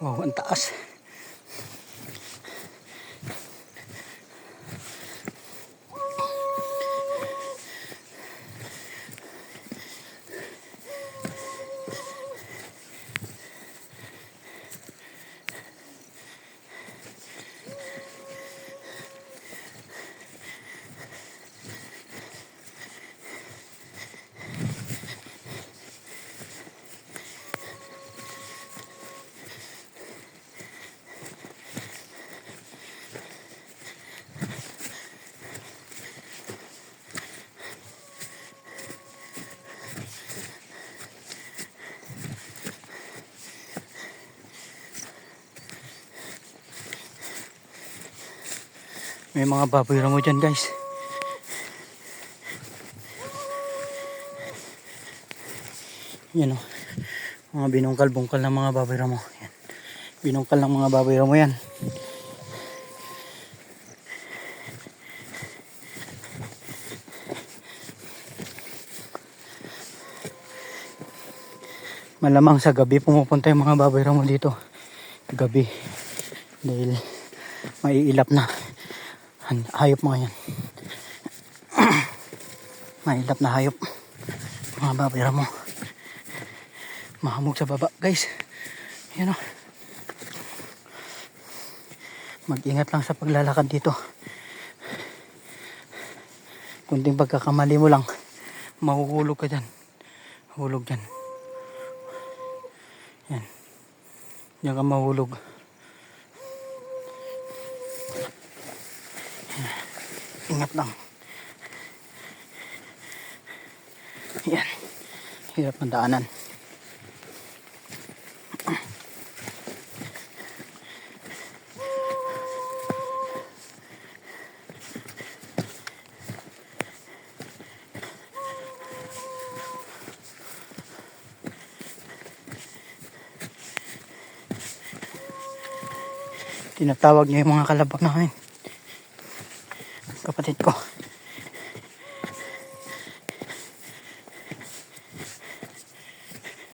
Wow, ang taas. May mga baboy ramo dyan, guys. Yan o. Mga binungkal-bungkal ng mga baboy ramo. Yan. Binungkal ng mga baboy ramo yan. Malamang sa gabi pumupunta yung mga baboy ramo dito. Gabi. Dahil maiilap na. Hayop mga yan. Maiilap na hayop. Mga baboy ramo. Mahamog sa baba, guys. Yan o. Mag-ingat lang sa paglalakad dito. Kunting pagkakamali mo lang, mahuhulog ka dyan. Hulog dyan. Yan. Diyan ka mahulog. Ingat lang. Yan. Hirap ng daanan. Tinatawag niya yung mga kalabak namin. Kapatid ko.